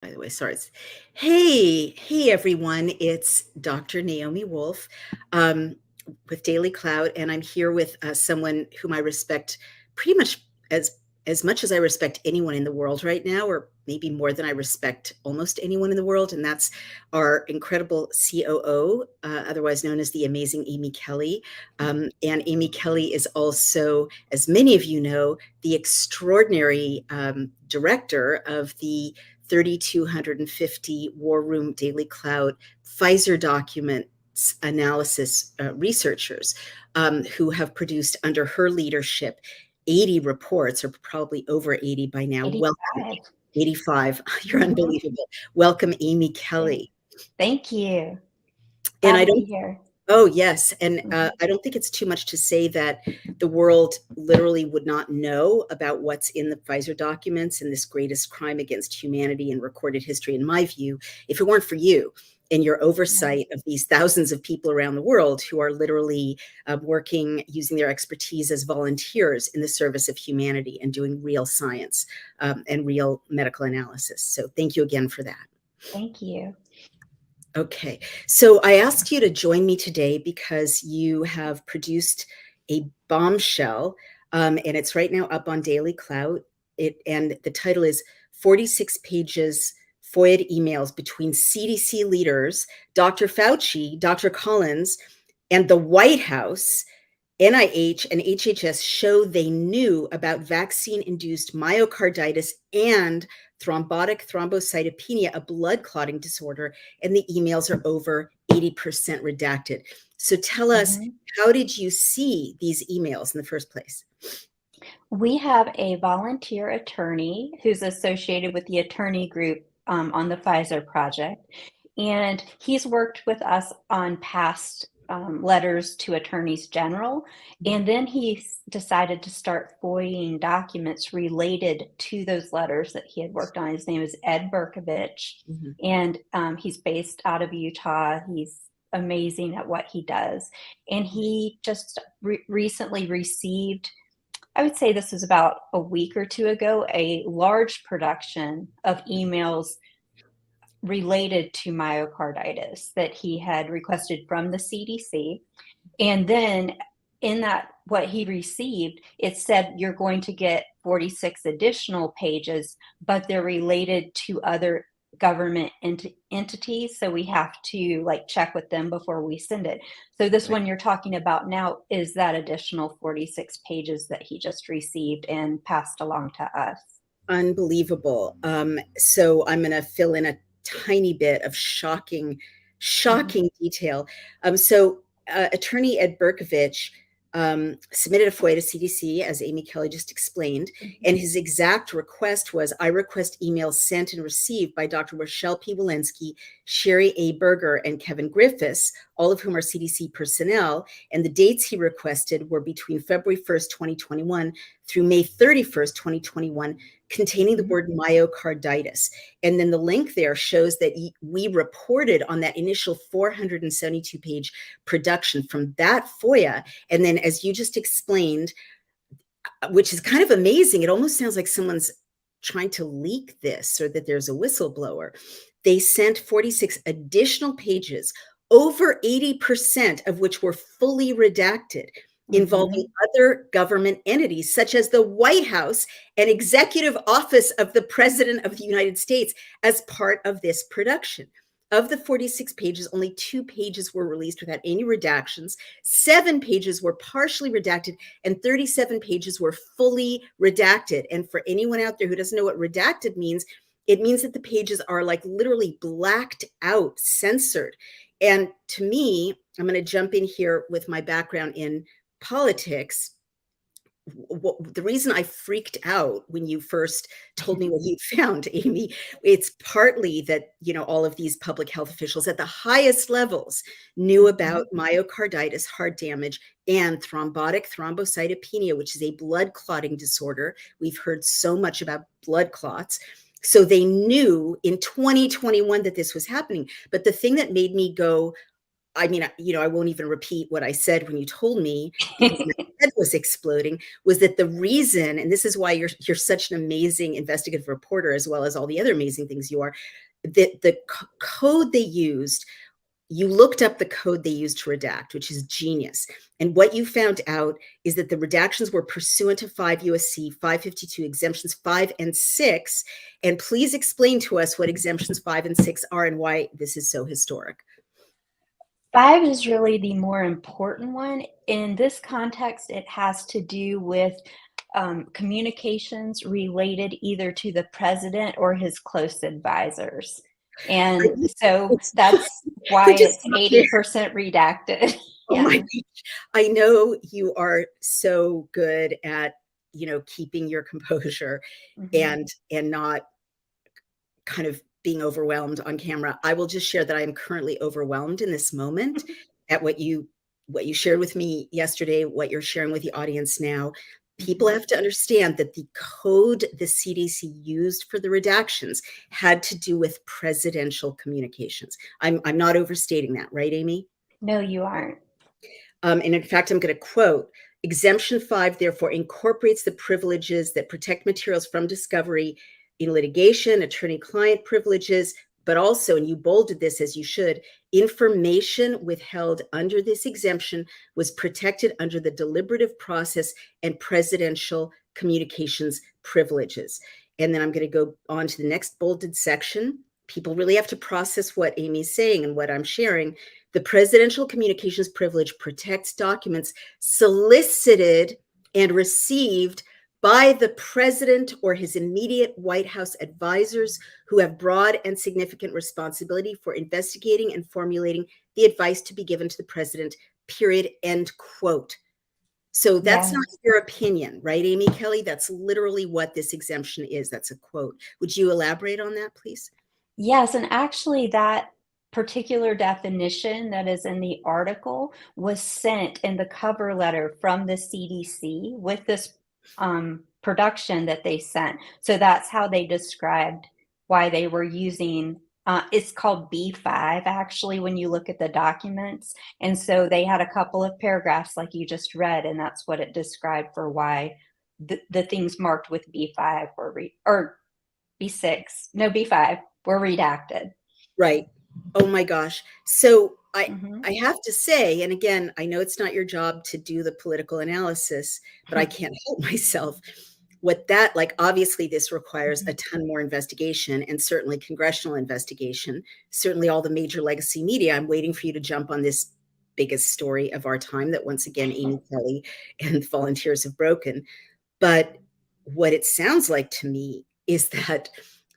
By the way, sorry. Hey, everyone. It's Dr. Naomi Wolf um, with Daily Cloud, and I'm here with someone whom I respect pretty much as much as I respect anyone in the world right now, or maybe more than I respect almost anyone in the world, and that's our incredible COO, otherwise known as the amazing Amy Kelly. And Amy Kelly is also, as many of you know, the extraordinary director of the 3,250 War Room Daily Cloud Pfizer documents analysis researchers who have produced under her leadership 80 reports, or probably over 80 by now. Welcome. 85. 85. You're Mhm. unbelievable. Welcome, Amy Yeah. Kelly. Thank you. And Glad I to be don't here. Oh, yes. And Mhm. I don't think it's too much to say that the world literally would not know about what's in the Pfizer documents and this greatest crime against humanity in recorded history, in my view, if it weren't for you and your Yeah. oversight of these thousands of people around the world who are literally working, using their expertise as volunteers in the service of humanity and doing real science and real medical analysis. So thank you again for that. Thank you. Okay, so I asked you to join me today because you have produced a bombshell, and it's right now up on Daily Cloud. And the title is 46 pages FOIA emails between CDC leaders, Dr. Fauci, Dr. Collins, and the White House. NIH and HHS show they knew about vaccine-induced myocarditis and thrombotic thrombocytopenia, a blood clotting disorder, and the emails are over 80% redacted. So tell us, Mhm. how did you see these emails in the first place? We have a volunteer attorney who's associated with the attorney group on the Pfizer project, and he's worked with us on past letters to attorneys general, and then decided to start FOIAing documents related to those letters that he had worked on. His name is Ed Berkovich, Mhm. and he's based out of Utah. He's amazing at what he does, and he just recently received, I would say this was about a week or two ago, a large production of emails related to myocarditis that he had requested from the CDC. And then in that, what he received, it said you're going to get 46 additional pages, but they're related to other government entities. So we have to like check with them before we send it. So this Right. one you're talking about now is that additional 46 pages that he just received and passed along to us. Unbelievable. So I'm going to fill in a tiny bit of Mhm. shocking detail. Attorney Ed Berkovich submitted a FOIA to CDC, as Amy Kelly just explained, and Mhm. his exact request was, I request emails sent and received by Dr. Rochelle P. Walensky, Sherry A. Berger, and Kevin Griffiths, all of whom are CDC personnel, and the dates he requested were between February 1st, 2021 through May 31st, 2021, containing the Mhm. word myocarditis. And then the link there shows that we reported on that initial 472 page production from that FOIA. And then, as you just explained, which is kind of amazing, it almost sounds like someone's trying to leak this or that there's a whistleblower. They sent 46 additional pages, over 80% of which were fully redacted, involving Mhm. other government entities such as the White House and Executive Office of the President of the United States as part of this production. Of the 46 pages, only 2 pages were released without any redactions. 7 pages were partially redacted, and 37 pages were fully redacted. And for anyone out there who doesn't know what redacted means, it means that the pages are like literally blacked out, censored. And to me, I'm going to jump in here with my background in politics. The reason I freaked out when you first told me what you found, Amy, it's partly that, all of these public health officials at the highest levels knew about Mhm. myocarditis, heart damage, and thrombotic thrombocytopenia, which is a blood clotting disorder. We've heard so much about blood clots. So they knew in 2021 that this was happening. But the thing that made me go, I mean, I won't even repeat what I said when you told me because my head was exploding, was that the reason, and this is why you're such an amazing investigative reporter, as well as all the other amazing things you are, that the code they used, you looked up the code they used to redact, which is genius. And what you found out is that the redactions were pursuant to 5 USC 552 exemptions 5 and 6. And please explain to us what exemptions 5 and 6 are and why this is so historic. 5 is really the more important one. In this context, it has to do with communications related either to the president or his close advisors. And so that's why I just it's 80% redacted. Oh my Yeah. gosh. I know you are so good at, keeping your composure Mhm. and not kind of being overwhelmed on camera. I will just share that I am currently overwhelmed in this moment at what you shared with me yesterday, what you're sharing with the audience now. People Mhm. have to understand that the code the CDC used for the redactions had to do with presidential communications. I'm not overstating that, right, Amy? No, you aren't. And in fact, I'm going to quote Exemption 5, therefore, incorporates the privileges that protect materials from discovery in litigation, attorney client privileges, but also, and you bolded this as you should, information withheld under this exemption was protected under the deliberative process and presidential communications privileges. And then I'm going to go on to the next bolded section. People really have to process what Amy's saying and what I'm sharing. The presidential communications privilege protects documents solicited and received by the president or his immediate White House advisors who have broad and significant responsibility for investigating and formulating the advice to be given to the president, period, end quote. So that's not Yes. your opinion, right, Amy Kelly? That's literally what this exemption is. That's a quote. Would you elaborate on that, please? Yes, and actually that particular definition that is in the article was sent in the cover letter from the CDC with this production that they sent. So that's how they described why they were using it's called B5 actually when you look at the documents. And so they had a couple of paragraphs like you just read, and that's what it described for why the things marked with B5 or B6, no B5 were redacted. Right. Oh my gosh. So I Mhm. I have to say, and again, I know it's not your job to do the political analysis, but I can't help myself. What that like obviously this requires a Mhm. ton more investigation and certainly congressional investigation, certainly all the major legacy media. I'm waiting for you to jump on this biggest story of our time that once again Amy Kelly and volunteers have broken. But what it sounds like to me is that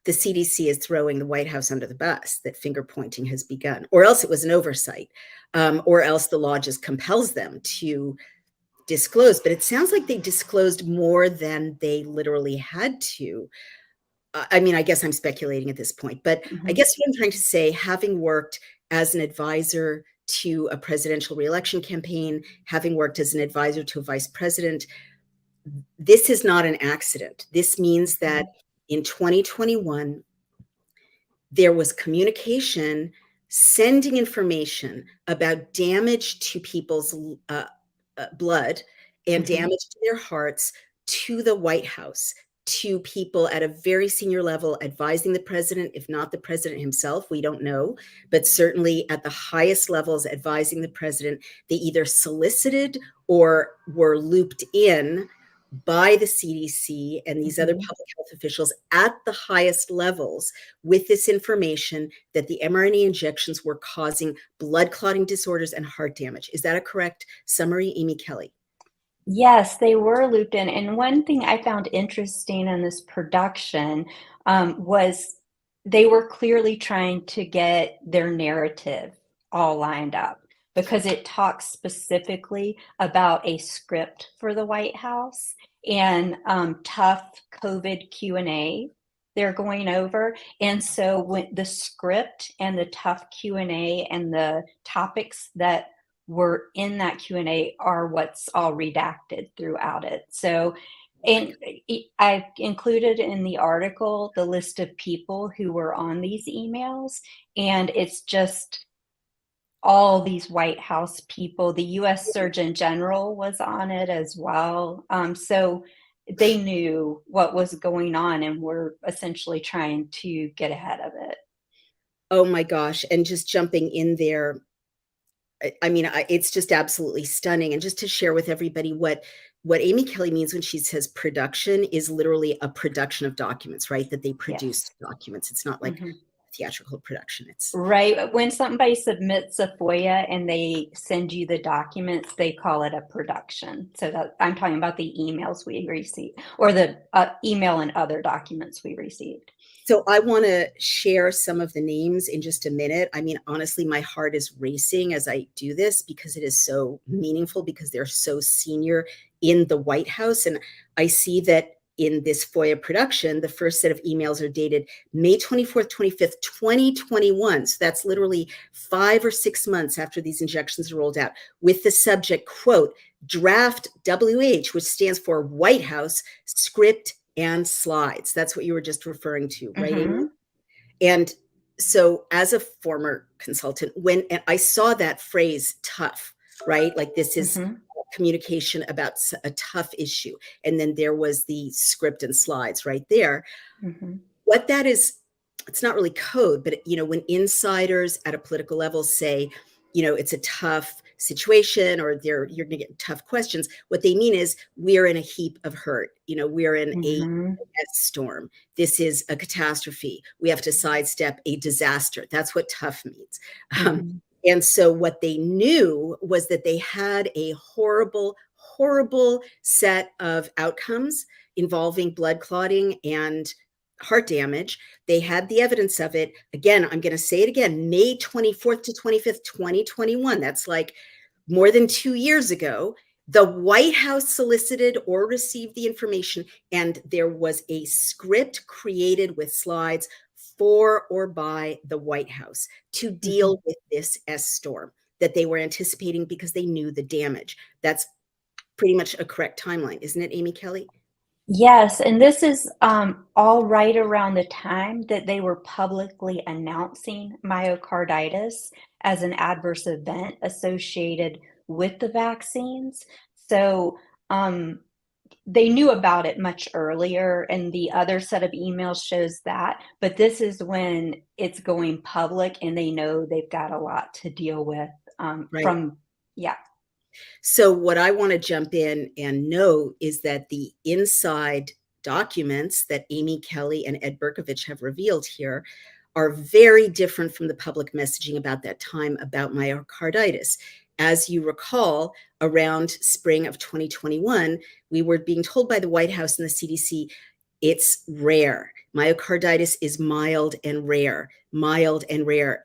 the CDC is throwing the White House under the bus, that finger pointing has begun, or else it was an oversight, or else the law just compels them to disclose. But it sounds like they disclosed more than they literally had to. I mean, I guess I'm speculating at this point, but I Mhm. guess what I'm trying to say, having worked as an advisor to a presidential reelection campaign, having worked as an advisor to a vice president, this is not an accident. This means that Mhm. in 2021, there was communication sending information about damage to people's blood and Mhm. damage to their hearts to the White House, to people at a very senior level advising the president, if not the president himself, we don't know, but certainly at the highest levels advising the president. They either solicited or were looped in by the CDC and these other Mhm. public health officials at the highest levels with this information that the mRNA injections were causing blood clotting disorders and heart damage. Is that a correct summary, Amy Kelly? Yes, they were looped in, and one thing I found interesting in this production, was they were clearly trying to get their narrative all lined up because it talks specifically about a script for the White House and, tough COVID Q&A they're going over, and so when the script and the tough Q&A and the topics that were in that Q&A are what's all redacted throughout it. So, Oh my and God. I included in the article the list of people who were on these emails, and it's just all these White House people. The US Surgeon General was on it as well. So they knew what was going on and were essentially trying to get ahead of it. Oh my gosh, and just jumping in there, I mean, it's just absolutely stunning. And just to share with everybody what Amy Kelly means when she says production is literally a production of documents, right? That they Yes. produced documents. It's not like theatrical production. It's Right. When somebody submits a FOIA and they send you the documents, they call it a production. So that I'm talking about the emails we received or the email and other documents we received. So I want to share some of the names in just a minute. I mean, honestly, my heart is racing as I do this because it is so meaningful, because they're so senior in the White House. And I see that in this FOIA production, the first set of emails are dated May 24th, 25th, 2021. So that's literally 5 or 6 months after these injections are rolled out, with the subject, quote, draft WH, which stands for White House script and slides. That's what you were just referring to, right, Amy? And so as a former consultant, when I saw that phrase tough, right? Like this is communication about a tough issue. And then there was the script and slides right there. What that is, it's not really code, but when insiders at a political level say, it's a tough situation, or you're going to get tough questions, what they mean is we're in a heap of hurt. We're in a storm. This is a catastrophe. We have to sidestep a disaster. That's what tough means. And so what they knew was that they had a horrible, horrible set of outcomes involving blood clotting and heart damage. They had the evidence of it. Again, I'm going to say it again, May 24th to 25th, 2021. That's like more than 2 years ago. The White House solicited or received the information, and there was a script created with slides for or by the White House to deal with this S storm that they were anticipating because they knew the damage. That's pretty much a correct timeline, isn't it, Amy Kelly? Yes, and this is all right around the time that they were publicly announcing myocarditis as an adverse event associated with the vaccines. So they knew about it much earlier, and the other set of emails shows that. But this is when it's going public, and they know they've got a lot to deal with Right. So what I want to jump in and note is that the inside documents that Amy Kelly and Ed Berkovich have revealed here are very different from the public messaging about that time about myocarditis. As you recall, around spring of 2021, we were being told by the White House and the CDC, it's rare. Myocarditis is mild and rare,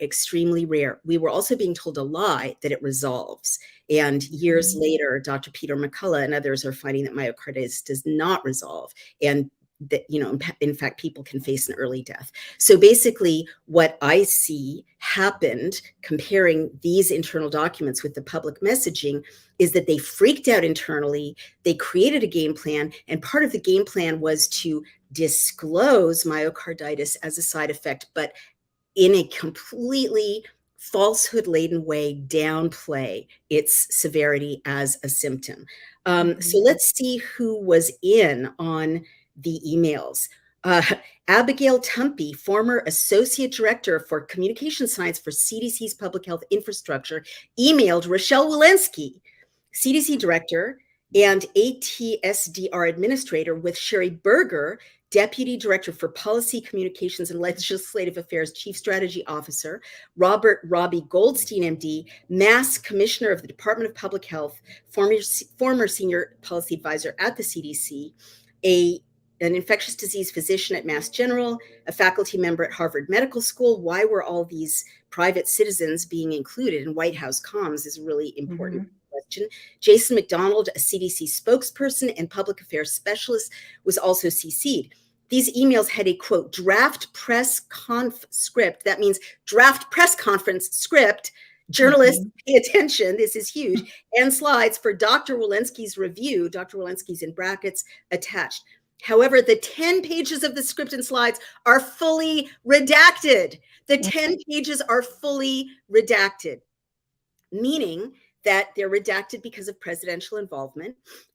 extremely rare. We were also being told a lie that it resolves. And years later, Dr. Peter McCullough and others are finding that myocarditis does not resolve, and that, in fact, people can face an early death. So basically, what I see happened comparing these internal documents with the public messaging is that they freaked out internally. They created a game plan, and part of the game plan was to disclose myocarditis as a side effect, but in a completely falsehood-laden way, downplay its severity as a symptom. So let's see who was in on the emails. Abigail Tumpy, former Associate Director for Communication Science for CDC's Public Health Infrastructure, emailed Rochelle Walensky, CDC Director and ATSDR Administrator, with Sherry Berger, Deputy Director for Policy, Communications, and Legislative Affairs, Chief Strategy Officer, Robert Robbie Goldstein, MD, Mass Commissioner of the Department of Public Health, former Senior Policy Advisor at the CDC, an infectious disease physician at Mass General, a faculty member at Harvard Medical School. Why were all these private citizens being included in White House comms is a really important question. Jason McDonald, a CDC spokesperson and public affairs specialist, was also CC'd. These emails had a, quote, draft press conf script. That means draft press conference script. Journalists, pay attention, this is huge, and slides for Dr. Walensky's review, Dr. Walensky's in brackets, attached. However, the 10 pages of the script and slides are fully redacted. The 10 pages are fully redacted. meaning that they're redacted because of presidential involvement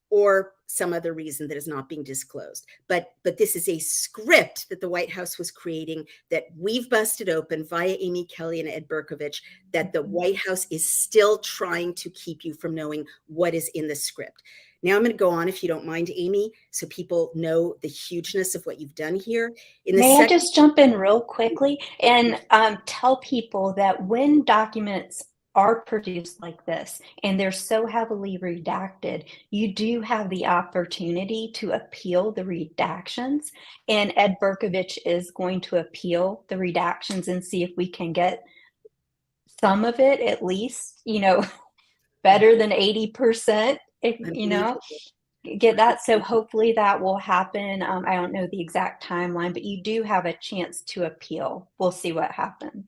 or some other reason that is not being disclosed. But this is a script that the White House was creating that we've busted open via Amy Kelly and Ed Berkovich, that the White House is still trying to keep you from knowing what is in the script. Now I'm going to go on, if you don't mind, Amy, so people know the hugeness of what you've done here. May I just jump in real quickly and tell people that when documents are produced like this and they're so heavily redacted, you do have the opportunity to appeal the redactions. And Ed Berkovich is going to appeal the redactions and see if we can get some of it, at least, better than 80%, if, get that. So hopefully that will happen. I don't know the exact timeline, but you do have a chance to appeal. We'll see what happens.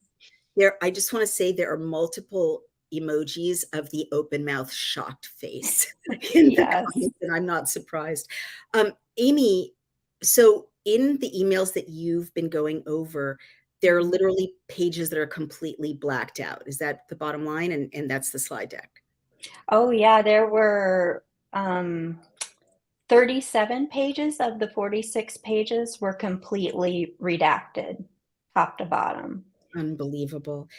I just want to say there are multiple emojis of the open mouth shocked face in the comments, and I'm not surprised. Amy, so in the emails that you've been going over, there are literally pages that are completely blacked out. Is that the bottom line? And that's the slide deck. Oh yeah, there were 37 pages of the 46 pages were completely redacted, top to bottom. Unbelievable.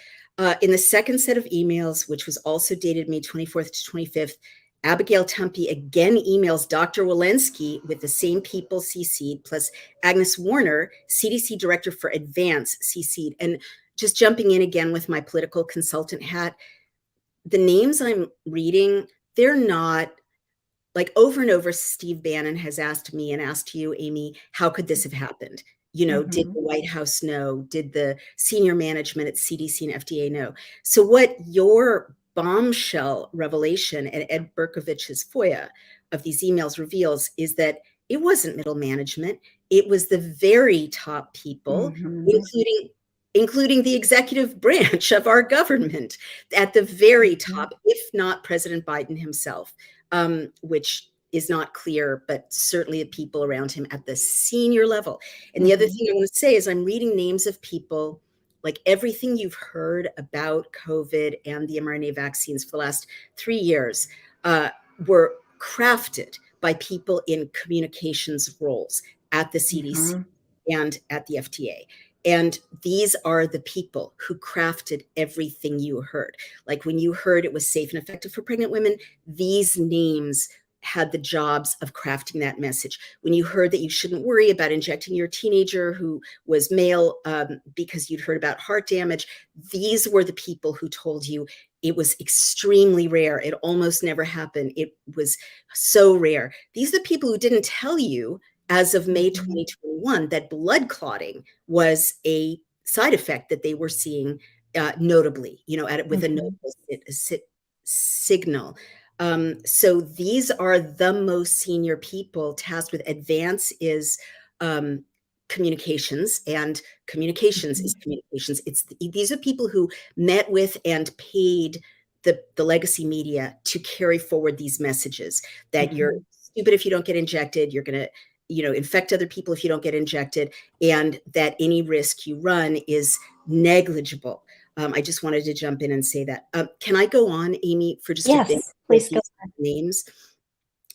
In the second set of emails, which was also dated May 24th to 25th, Abigail Tumpy again emails Dr. Walensky with the same people CC'd, plus Agnes Warner, CDC Director for Advance, CC'd. And just jumping in again with my political consultant hat, the names I'm reading, they're not, like, over and over, Steve Bannon has asked me and asked you, Amy, how could this have happened? Did the White House know? Did the senior management at CDC and FDA know? So what your bombshell revelation at Ed Berkovich's FOIA of these emails reveals is that it wasn't middle management. It was the very top people, including the executive branch of our government at the very top, if not President Biden himself, which is not clear, but certainly the people around him at the senior level. And the other thing I want to say is I'm reading names of people, like everything you've heard about COVID and the mRNA vaccines for the last 3 years were crafted by people in communications roles at the CDC and at the FDA. And these are the people who crafted everything you heard. Like when you heard it was safe and effective for pregnant women, these names had the jobs of crafting that message. When you heard that you shouldn't worry about injecting your teenager who was male because you'd heard about heart damage, these were the people who told you it was extremely rare. It almost never happened. It was so rare. These are the people who didn't tell you as of May 2021 that blood clotting was a side effect that they were seeing notably, with a notable signal. So these are the most senior people tasked with. Advance is communications, and communications is communications. These are people who met with and paid the legacy media to carry forward these messages that you're stupid if you don't get injected, you're going to infect other people if you don't get injected, and that any risk you run is negligible. I just wanted to jump in and say that. Can I go on, Amy, for just a bit? Please go on. Names.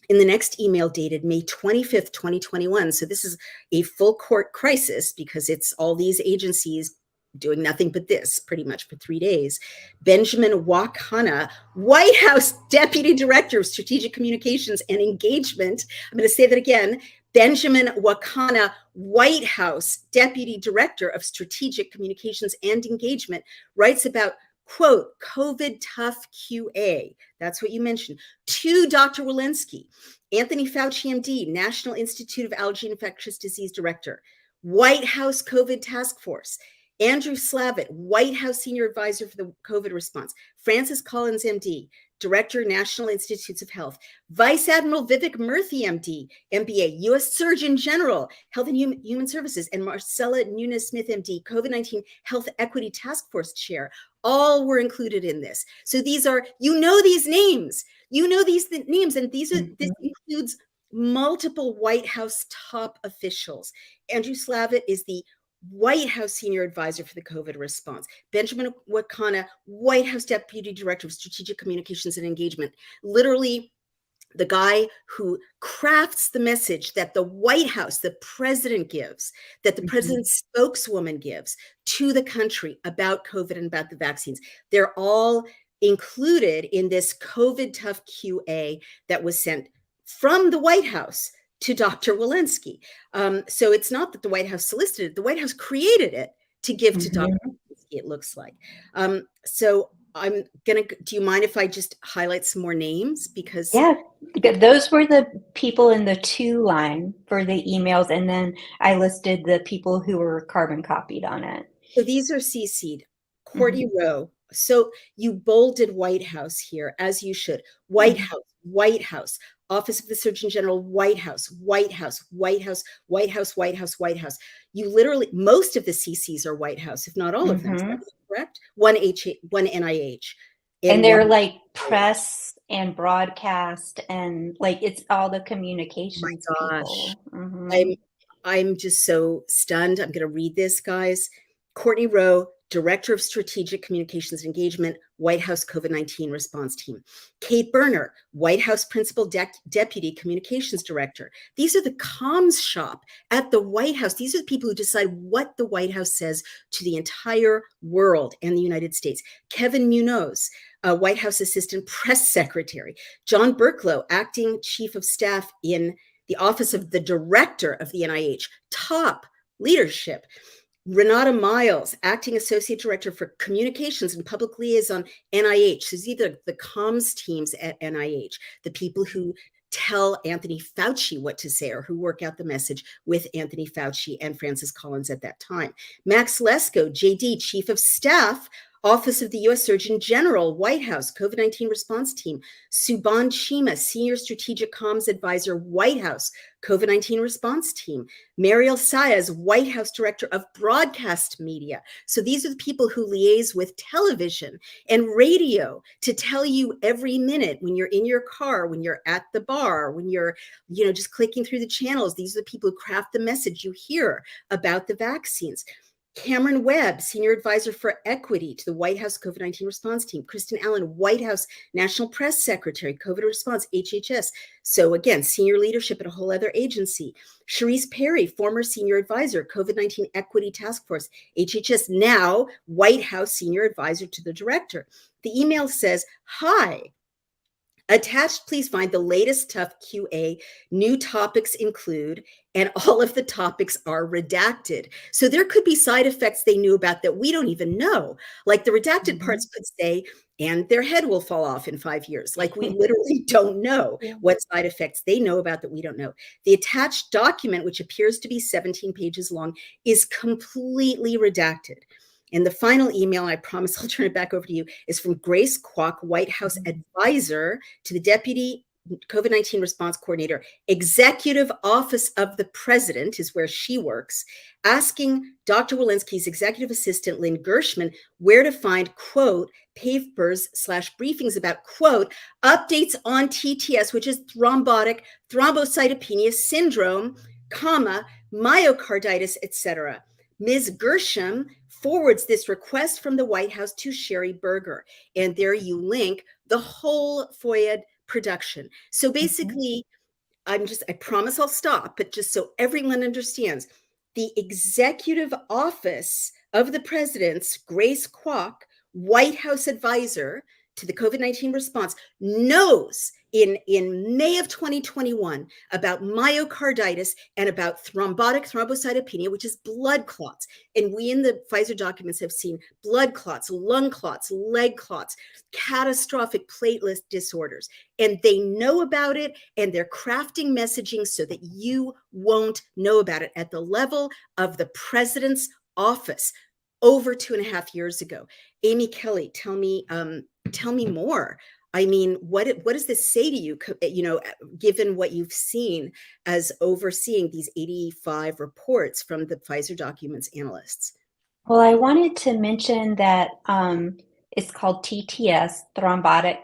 In the next email dated May 25th, 2021, so this is a full court crisis because it's all these agencies doing nothing but this pretty much for 3 days. Benjamin Wakana, White House Deputy Director of Strategic Communications and Engagement. I'm going to say that again. Benjamin Wakana, White House Deputy Director of Strategic Communications and Engagement, writes about, quote, COVID tough QA. That's what you mentioned. To Dr. Walensky, Anthony Fauci, MD, National Institute of Allergy and Infectious Disease Director, White House COVID Task Force, Andrew Slavitt, White House Senior Advisor for the COVID response, Francis Collins, MD, Director, National Institutes of Health, Vice Admiral Vivek Murthy, MD, MBA, U.S. Surgeon General, Health and Human Services, and Marcella Nunes-Smith, MD, COVID-19 Health Equity Task Force Chair. All were included in this. So these are, these names, and this includes multiple White House top officials. Andrew Slavitt is the White House senior advisor for the COVID response. Benjamin Wakana, White House deputy director of strategic communications and engagement. Literally the guy who crafts the message that the White House, the president gives, that the president's spokeswoman gives to the country about COVID and about the vaccines. They're all included in this COVID tough QA that was sent from the White House to Dr. Walensky. So it's not that the White House solicited it, the White House created it to give to Dr. Walensky, it looks like. So I'm gonna, do you mind if I just highlight some more names? Because yeah, those were the people in the to line for the emails, and then I listed the people who were carbon copied on it. so these are CC'd. Courtney Rowe. So you bolded White House here, as you should. White House, White House, Office of the Surgeon General, White House, White House, White House, White House, White House, White House. You literally, most of the CCs are White House, if not all of them. Is that correct? One NIH. And they're like press and broadcast, and like it's all the communications people. I'm just so stunned. I'm going to read this, guys. Courtney Rowe, Director of Strategic Communications and Engagement, White House COVID-19 Response Team. Kate Berner, White House Principal Deputy Communications Director. These are the comms shop at the White House. These are the people who decide what the White House says to the entire world and the United States. Kevin Munoz, White House Assistant Press Secretary. John Berklow, Acting Chief of Staff in the Office of the Director of the NIH, top leadership. Renata Miles, Acting Associate Director for Communications and Public Liaison, NIH. So these are the comms teams at NIH, the people who tell Anthony Fauci what to say or who work out the message with Anthony Fauci and Francis Collins at that time. Max Lesko, JD, Chief of Staff, Office of the U.S. Surgeon General, White House, COVID-19 Response Team. Subhan Chima, Senior Strategic Comms Advisor, White House, COVID-19 Response Team. Mariel Saez, White House Director of Broadcast Media. So these are the people who liaise with television and radio to tell you every minute when you're in your car, when you're at the bar, when you're, just clicking through the channels. These are the people who craft the message you hear about the vaccines. Cameron Webb, Senior Advisor for Equity to the White House COVID-19 Response Team. Kristen Allen, White House National Press Secretary, COVID Response, HHS. So again, senior leadership at a whole other agency. Cherise Perry, former Senior Advisor, COVID-19 Equity Task Force, HHS, now White House Senior Advisor to the Director. The email says, hi. Attached, please find the latest tough QA. New topics include, and all of the topics are redacted. So there could be side effects they knew about that we don't even know. Like the redacted parts could say, and their head will fall off in 5 years. Like we literally don't know what side effects they know about that we don't know. The attached document, which appears to be 17 pages long, is completely redacted. And the final email, and I promise I'll turn it back over to you, is from Grace Kwok, White House advisor to the Deputy COVID-19 Response Coordinator, Executive Office of the President is where she works, asking Dr. Walensky's executive assistant, Lynn Gershman, where to find, quote, papers/briefings about, quote, updates on TTS, which is thrombotic thrombocytopenia syndrome, comma, myocarditis, etc. Ms. Gershom forwards this request from the White House to Sherry Berger. And there you link the whole FOIA production. So basically, I promise I'll stop, but just so everyone understands, the executive office of the president's Grace Kwok, White House advisor to the COVID-19 response, knows in May of 2021 about myocarditis and about thrombotic thrombocytopenia, which is blood clots. And we in the Pfizer documents have seen blood clots, lung clots, leg clots, catastrophic platelet disorders. And they know about it, and they're crafting messaging so that you won't know about it at the level of the president's office over 2.5 years ago. Amy Kelly, tell me more. I mean, what does this say to you, given what you've seen as overseeing these 85 reports from the Pfizer documents analysts? Well, I wanted to mention that it's called TTS, thrombotic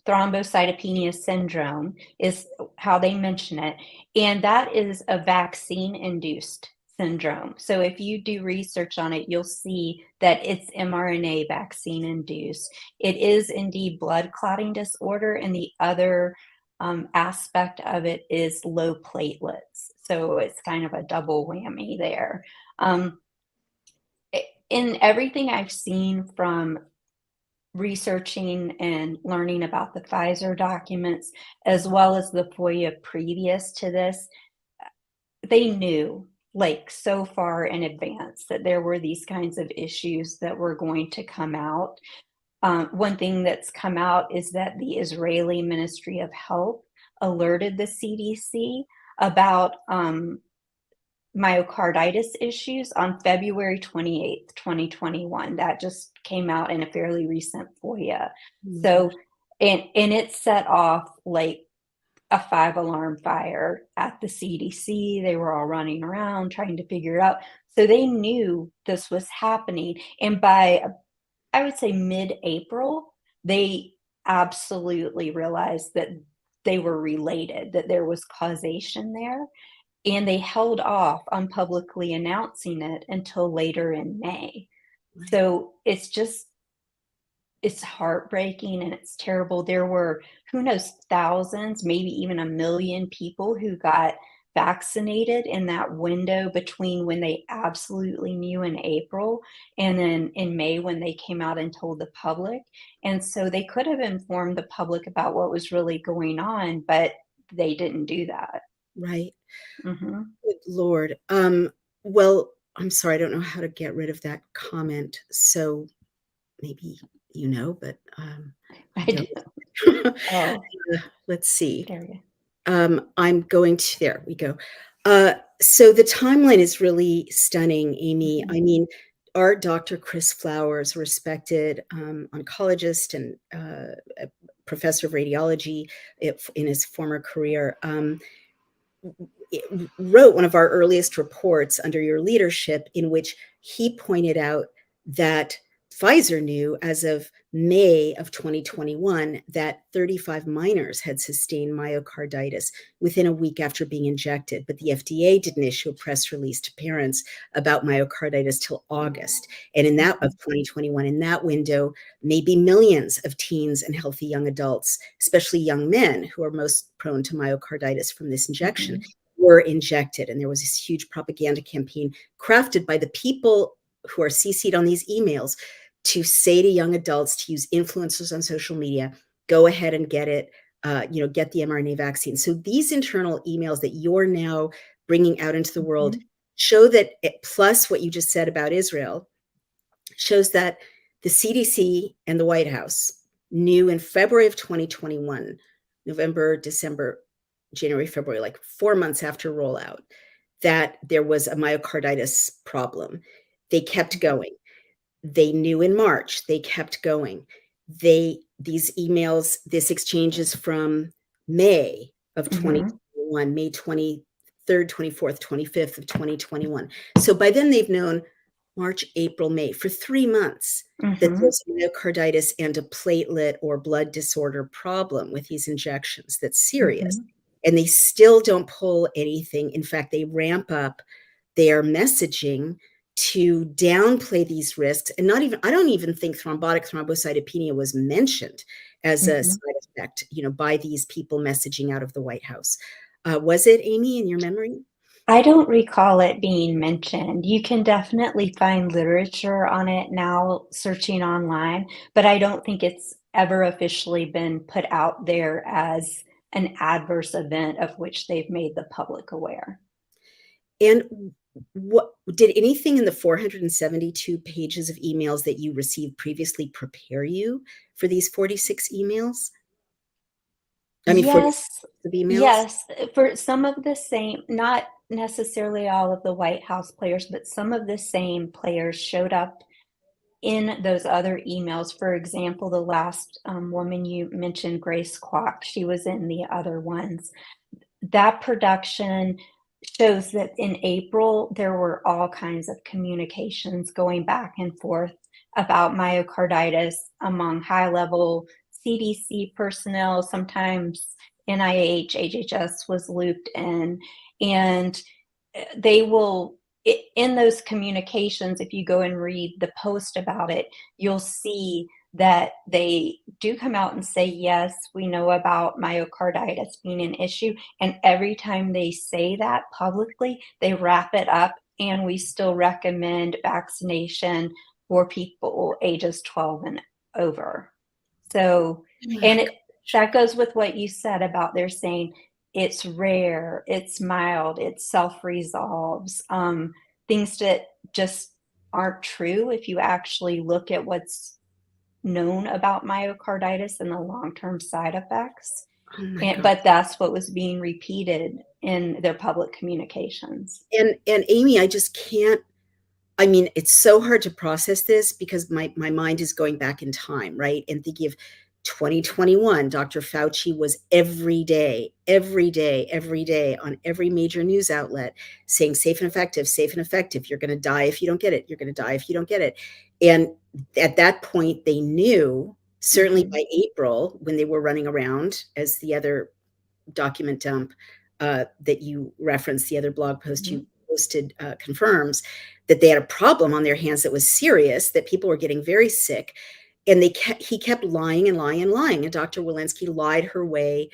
thrombocytopenia syndrome is how they mention it. And that is a vaccine-induced syndrome. So if you do research on it, you'll see that it's mRNA vaccine induced. It is indeed blood clotting disorder, and the other aspect of it is low platelets. So it's kind of a double whammy there. Um, in everything I've seen from researching and learning about the Pfizer documents, as well as the FOIA previous to this, they knew like so far in advance that there were these kinds of issues that were going to come out. One thing that's come out is that the Israeli Ministry of Health alerted the CDC about myocarditis issues on February 28th, 2021. That just came out in a fairly recent FOIA. Oh my So, gosh. and it set off like a 5 alarm fire at the CDC. They were all running around trying to figure it out. So they knew this was happening. And by, I would say, mid-April, they absolutely realized that they were related, that there was causation there. And they held off on publicly announcing it until later in May. Right. So it's heartbreaking and it's terrible. There were, who knows, thousands, maybe even 1 million people who got vaccinated in that window between when they absolutely knew in April and then in May when they came out and told the public. And so they could have informed the public about what was really going on, but they didn't do that. Right. Hmm. Good Lord. Well, I'm sorry, I don't know how to get rid of that comment. So maybe you know, but I I do. don't. Oh, Let's see. there you I'm going to, there we go. So the timeline is really stunning, Amy. go. I mean, our Dr. Chris Flowers, respected oncologist and a professor of radiology in his former career, wrote one of our earliest reports under your leadership in which he pointed out that Pfizer knew as of May of 2021 that 35 minors had sustained myocarditis within a week after being injected, but the FDA didn't issue a press release to parents about myocarditis till August. And in that of 2021, in that window, maybe millions of teens and healthy young adults, especially young men who are most prone to myocarditis from this injection, Mhm. were injected. And there was this huge propaganda campaign crafted by the people who are CC'd on these emails to say to young adults to use influencers on social media, go ahead and get it, get the mRNA vaccine. So these internal emails that you're now bringing out into the world Mhm. show that, plus what you just said about Israel, shows that the CDC and the White House knew in February of 2021, November, December, January, February, like 4 months after rollout, that there was a myocarditis problem. They kept going. They knew in March, they kept going. These emails, this exchanges from May of Mhm. 2021, May 23rd, 24th, 25th of 2021. So by then they've known March, April, May for 3 months that Mhm. there's myocarditis and a platelet or blood disorder problem with these injections that's serious. Mhm. And they still don't pull anything. In fact, they ramp up their messaging to downplay these risks. And not even, I don't even think thrombotic thrombocytopenia was mentioned as a Mhm. side effect, by these people messaging out of the White House. Was it, Amy, in your memory? I don't recall it being mentioned. You can definitely find literature on it now searching online, but I don't think it's ever officially been put out there as an adverse event of which they've made the public aware. And what did anything in the 472 pages of emails that you received previously prepare you for these 46 emails? I mean, 46 Yes, of emails? yes, for some of the same, not necessarily all of the White House players, but some of the same players showed up in those other emails. For example, the last woman you mentioned, Grace Kwok, she was in the other ones. That production shows that in April, there were all kinds of communications going back and forth about myocarditis among high level CDC personnel. Sometimes NIH, HHS was looped in, and they will in those communications, if you go and read the post about it, you'll see that they do come out and say, yes, we know about myocarditis being an issue. And every time they say that publicly, they wrap it up, and we still recommend vaccination for people ages 12 and over. So, Oh my and gosh. that goes with what you said about they're saying it's rare, it's mild, it self-resolves, things that just aren't true if you actually look at what's known about myocarditis and the long-term side effects. Oh my And, God. but that's what was being repeated in their public communications. And Amy, I just can't. I mean, it's so hard to process this because my mind is going back in time, right? And thinking of 2021, Dr. Fauci was every day, every day on every major news outlet saying safe and effective, safe and effective. You're going to die if you don't get it. You're going to die if you don't get it. And at that point, they knew, certainly Mm-hmm. by April, when they were running around, as the other document dump that you referenced, the other blog post Mm-hmm. you posted confirms that they had a problem on their hands that was serious, that people were getting very sick. And he kept lying and lying and lying. And Dr. Walensky lied her way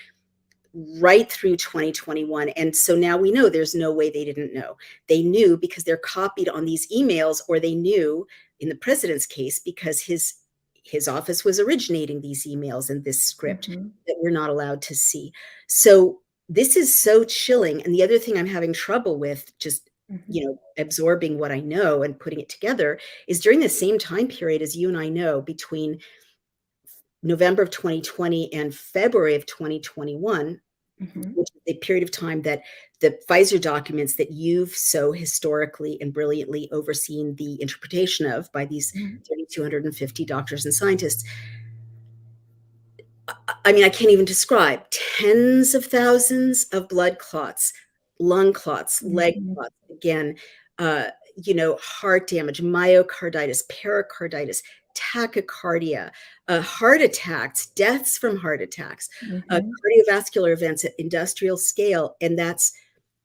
right through 2021. And so now we know there's no way they didn't know. They knew because they're copied on these emails, or they knew in the president's case because his office was originating these emails and this script Mm-hmm. that we're not allowed to see. So this is so chilling. And the other thing I'm having trouble with, just Mm-hmm. absorbing what I know and putting it together, is during the same time period as you and I know, between November of 2020 and February of 2021, Mm-hmm. which is a period of time that the Pfizer documents that you've so historically and brilliantly overseen the interpretation of by these Mm-hmm. 3,250 doctors and scientists. I mean, I can't even describe tens of thousands of blood clots, lung clots, leg Mm-hmm. clots, again, uh, heart damage, myocarditis, pericarditis, tachycardia, heart attacks, deaths from heart attacks, Mm-hmm. cardiovascular events at industrial scale. And that's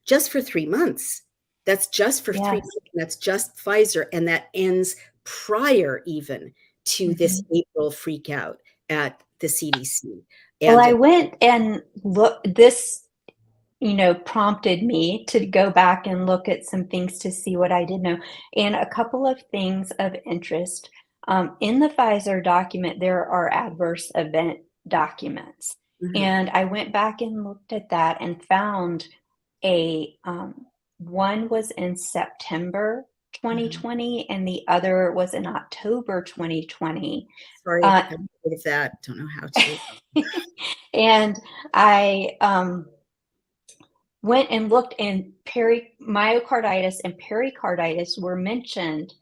just for 3 months. That's just for three Yes. months. And that's just Pfizer. And that ends prior even to Mm-hmm. this April freak out at the CDC. Well, And I went and looked, this, prompted me to go back and look at some things to see what I did know. And a couple of things of interest. In the Pfizer document, there are adverse event documents. Mhm. And I went back and looked at that and found a one was in September Mhm. 2020 and the other was in October 2020. Sorry, Uh, I'm afraid of that. Don't know how to. and I went and looked, and myocarditis and pericarditis were mentioned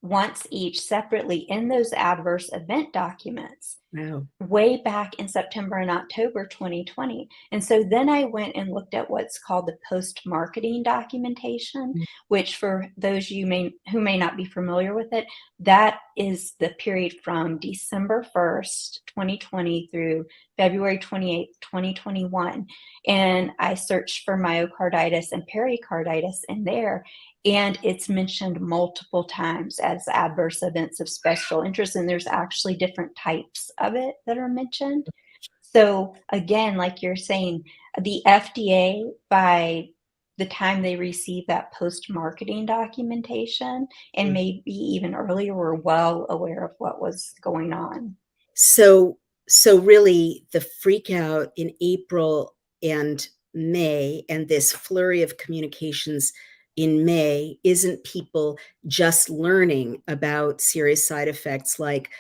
once each separately in those adverse event documents Wow. way back in September and October 2020. And so then I went and looked at what's called the post-marketing documentation, which for those who may not be familiar with it, that is the period from December 1st, 2020 through February 28th, 2021. And I searched for myocarditis and pericarditis in there, and it's mentioned multiple times as adverse events of special interest, and there's actually different types of it that are mentioned. So again, like you're saying, the FDA, by the time they receive that post-marketing documentation, and maybe even earlier, were well aware of what was going on. So, so really, the freak out in April and May, and this flurry of communications in May, isn't people just learning about serious side effects like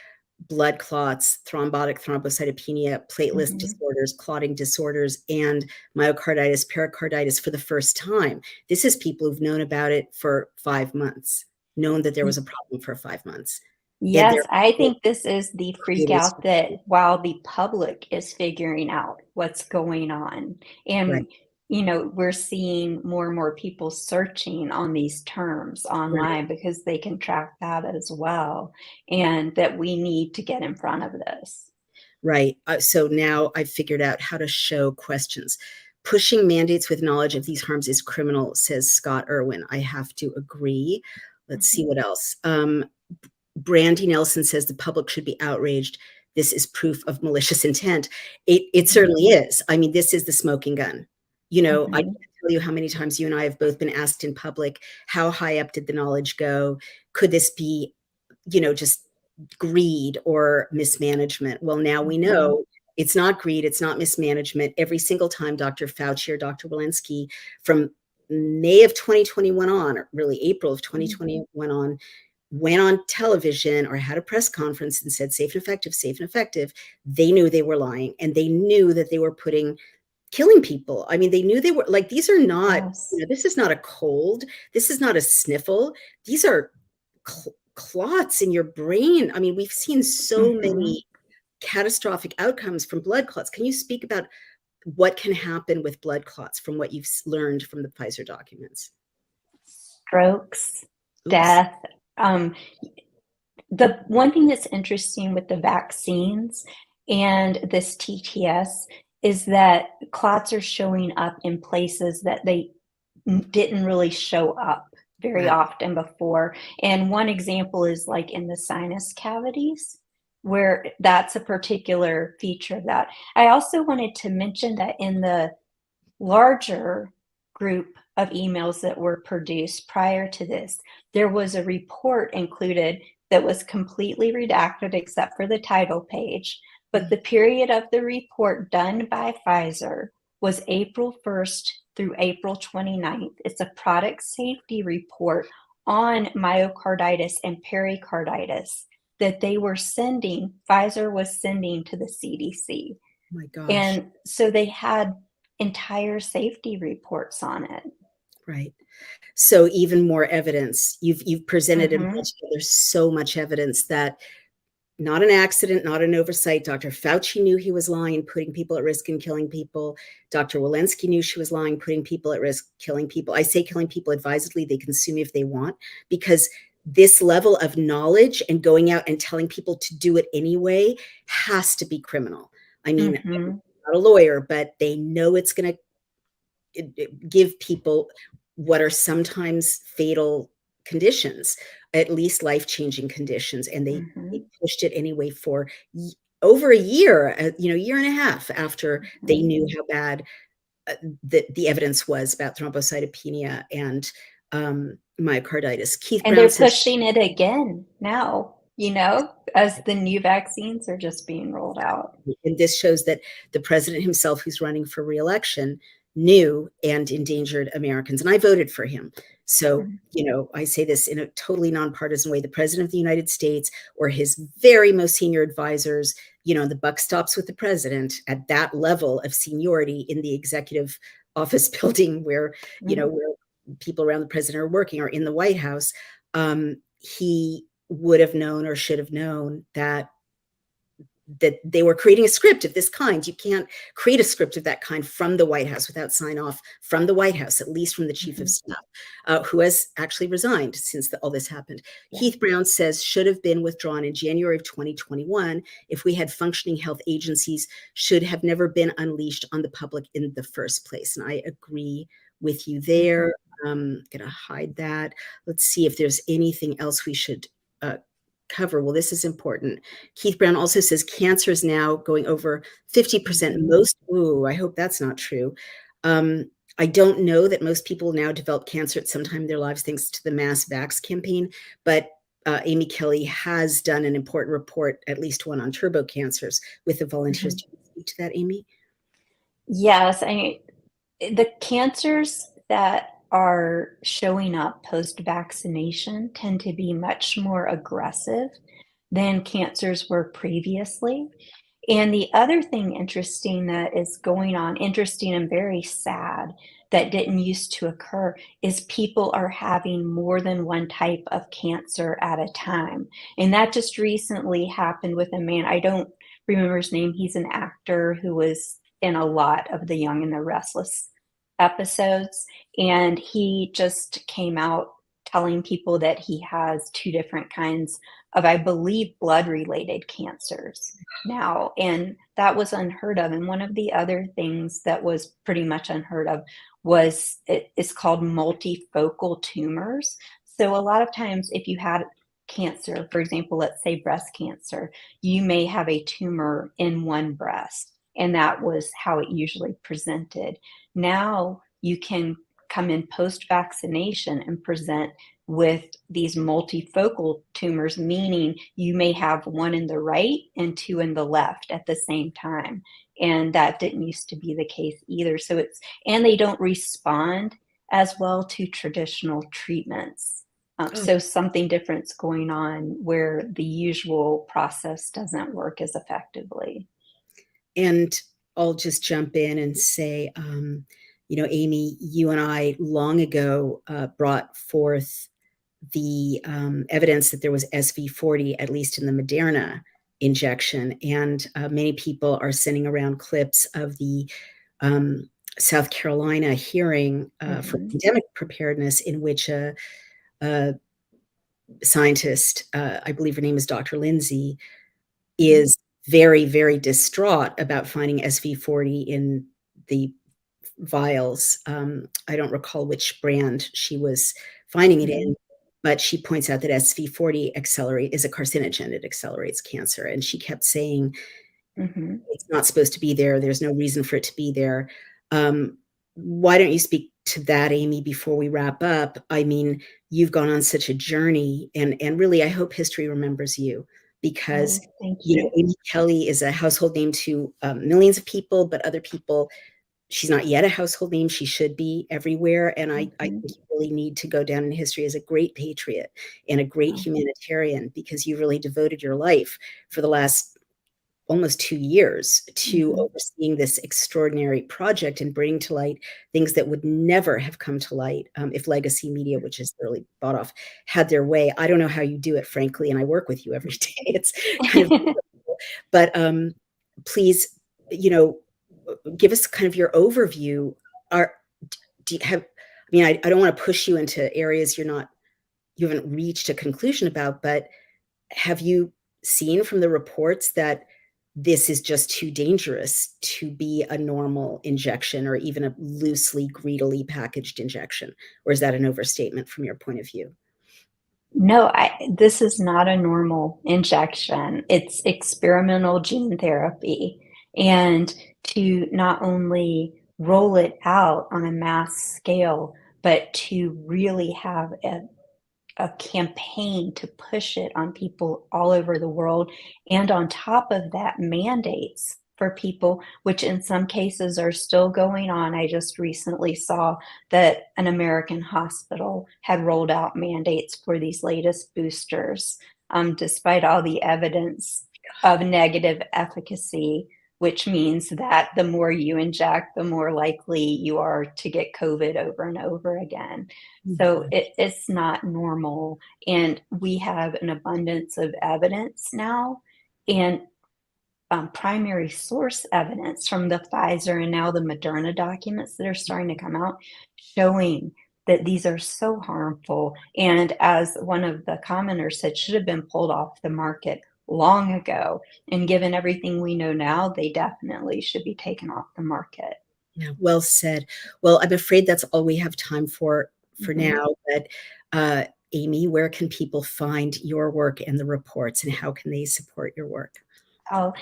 blood clots, thrombotic thrombocytopenia, platelet Mhm. disorders, clotting disorders, and myocarditis, pericarditis for the first time. This is people who've known about it for 5 months, known that there was a problem for 5 months. And Yes, they're I think this is the freak able out that to. while the public is figuring out what's going on, Right, and we're seeing more and more people searching on these terms right, online because they can track that as well, and that we need to get in front of this. right. So now I've figured out how to show questions. Pushing mandates with knowledge of these harms is criminal, says Scott Irwin. I have to agree. Let's see what else. Brandy Nelson says the public should be outraged. This is proof of malicious intent. It certainly is. I mean, this is the smoking gun. I can't tell you how many times you and I have both been asked in public, how high up did the knowledge go? Could this be, just greed or mismanagement? Well, now we know it's not greed, it's not mismanagement. Every single time Dr. Fauci or Dr. Walensky, from May of 2021 on, or really April of 2021 on, went on television or had a press conference and said safe and effective, they knew they were lying, and they knew that they were killing people. I mean, they knew they were like, these are not, this is not a cold. This is not a sniffle. These are clots in your brain. I mean, we've seen so many catastrophic outcomes from blood clots. Can you speak about what can happen with blood clots from what you've learned from the Pfizer documents? Strokes, death. The one thing that's interesting with the vaccines and this TTS is that clots are showing up in places that they didn't really show up very often before. And one example is like in the sinus cavities, where that's a particular feature of that. I also wanted to mention that in the larger group of emails that were produced prior to this, there was a report included that was completely redacted except for the title page. But the period of the report done by Pfizer was April 1st through April 29th. It's a product safety report on myocarditis and pericarditis that Pfizer was sending to the CDC. Oh my gosh. And so they had entire safety reports on it. Right. So even more evidence. You've presented and put together so much evidence that not an accident, not an oversight. Dr. Fauci knew he was lying, putting people at risk and killing people. Dr. Walensky knew she was lying, putting people at risk, killing people. I say killing people advisedly. They can sue me if they want, because this level of knowledge and going out and telling people to do it anyway has to be criminal. I mean, I'm not a lawyer, but they know it's going to give people what are sometimes fatal conditions, at least life-changing conditions. And they pushed it anyway for over a year, year and a half after they knew how bad the evidence was about thrombocytopenia and myocarditis. Keith and Brown they're pushing it again now, as the new vaccines are just being rolled out. And this shows that the president himself, who's running for re-election, knew and endangered Americans. And I voted for him. So, I say this in a totally nonpartisan way. The president of the United States or his very most senior advisors, the buck stops with the president at that level of seniority in the executive office building where, where people around the president are working, or in the White House. He would have known or should have known that they were creating a script of this kind. You can't create a script of that kind from the White House without sign off from the White House, at least from the chief of staff, who has actually resigned since all this happened. Keith Brown says should have been withdrawn in January of 2021 if we had functioning health agencies, should have never been unleashed on the public in the first place. And I agree with you there. I'm going to hide that. Let's see if there's anything else we should cover. Well, this is important. Keith Brown also says cancer is now going over 50%. Most, I hope that's not true. I don't know that most people now develop cancer at some time in their lives thanks to the mass vax campaign, but Amy Kelly has done an important report, at least one on turbo cancers with the volunteers. Do you speak to that, Amy? Yes. The cancers that are showing up post-vaccination tend to be much more aggressive than cancers were previously. And the other thing interesting that is going on, interesting and very sad, that didn't used to occur, is people are having more than one type of cancer at a time. And that just recently happened with a man. I don't remember his name. He's an actor who was in a lot of the Young and the Restless episodes, and he just came out telling people that he has two different kinds of, I believe, blood-related cancers now, and that was unheard of. And one of the other things that was pretty much unheard of was it's called multifocal tumors. So a lot of times, if you had cancer, for example, let's say breast cancer, you may have a tumor in one breast, and that was how it usually presented. Now you can come in post-vaccination and present with these multifocal tumors, meaning you may have one in the right and two in the left at the same time. And that didn't used to be the case either. So and they don't respond as well to traditional treatments. Oh, So something different's going on where the usual process doesn't work as effectively. and I'll just jump in and say, Amy, you and I long ago brought forth the evidence that there was SV40, at least in the Moderna injection. And many people are sending around clips of the South Carolina hearing for Mhm, pandemic preparedness, in which a scientist, I believe her name is Dr. Lindsay, mhm, is very, very distraught about finding SV40 in the vials. I don't recall which brand she was finding it mhm, in, but she points out that SV40 is a carcinogen. It accelerates cancer. And she kept saying, mhm. it's not supposed to be there. There's no reason for it to be there. Um, why don't you speak to that, Amy, before we wrap up? I mean, you've gone on such a journey, and really, I hope history remembers you, because Oh, thank you. Amy Kelly is a household name to millions of people, but other people, she's not yet a household name. She should be everywhere. And I think Mhm. you really need to go down in history as a great patriot and a great Oh, humanitarian, because you really devoted your life for the last almost 2 years to mhm. overseeing this extraordinary project and bringing to light things that would never have come to light if legacy media, which is really bought off, had their way. I don't know how you do it, frankly, and I work with you every day. It's kind of, but please, you know, give us kind of your overview. Are do you have? I mean, I don't want to push you into areas you haven't reached a conclusion about, but have you seen from the reports that this is just too dangerous to be a normal injection, or even a loosely, greedily packaged injection? Or is that an overstatement from your point of view? No, this is not a normal injection. It's experimental gene therapy. And to not only roll it out on a mass scale, but to really have a campaign to push it on people all over the world, and on top of that, mandates for people, which in some cases are still going on. I just recently saw that an American hospital had rolled out mandates for these latest boosters, despite all the evidence of negative efficacy, which means that the more you inject, the more likely you are to get COVID over and over again. So Mhm. it's not normal, and we have an abundance of evidence now, and primary source evidence from the Pfizer and now the Moderna documents that are starting to come out, showing that these are so harmful. And as one of the commenters said, should have been pulled off the market long ago. And given everything we know now, they definitely should be taken off the market. Yeah, well said. Well, I'm afraid that's all we have time for Mhm. now. But Amy, where can people find your work and the reports, and how can they support your work? Oh,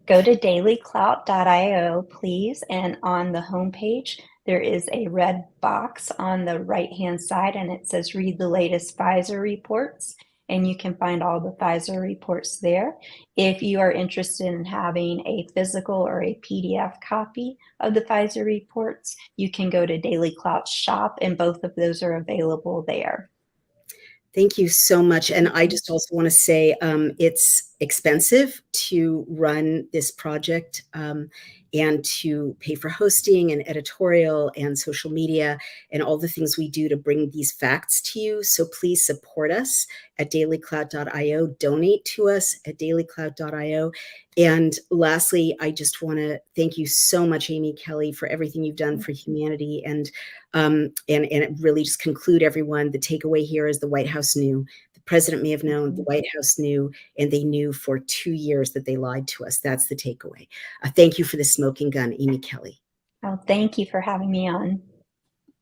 go to dailyclout.io, please, and on the homepage, there is a red box on the right-hand side, and it says "Read the latest Pfizer reports," and you can find all the Pfizer reports there. If you are interested in having a physical or a PDF copy of the Pfizer reports, you can go to Daily Clout Shop, and both of those are available there. Thank you so much. And I Mhm. just also want to say it's expensive to run this project, and to pay for hosting and editorial and social media and all the things we do to bring these facts to you. So please support us at dailycloud.io, donate to us at dailycloud.io. And lastly, I just want to thank you so much, Amy Kelly, for everything you've done for humanity. And really just conclude, everyone, the takeaway here is the White House knew. The President may have known, the Mhm. White House knew, and they knew for 2 years that they lied to us. That's the takeaway. Thank you for the smoking gun, Amy Kelly. Oh, thank you for having me on.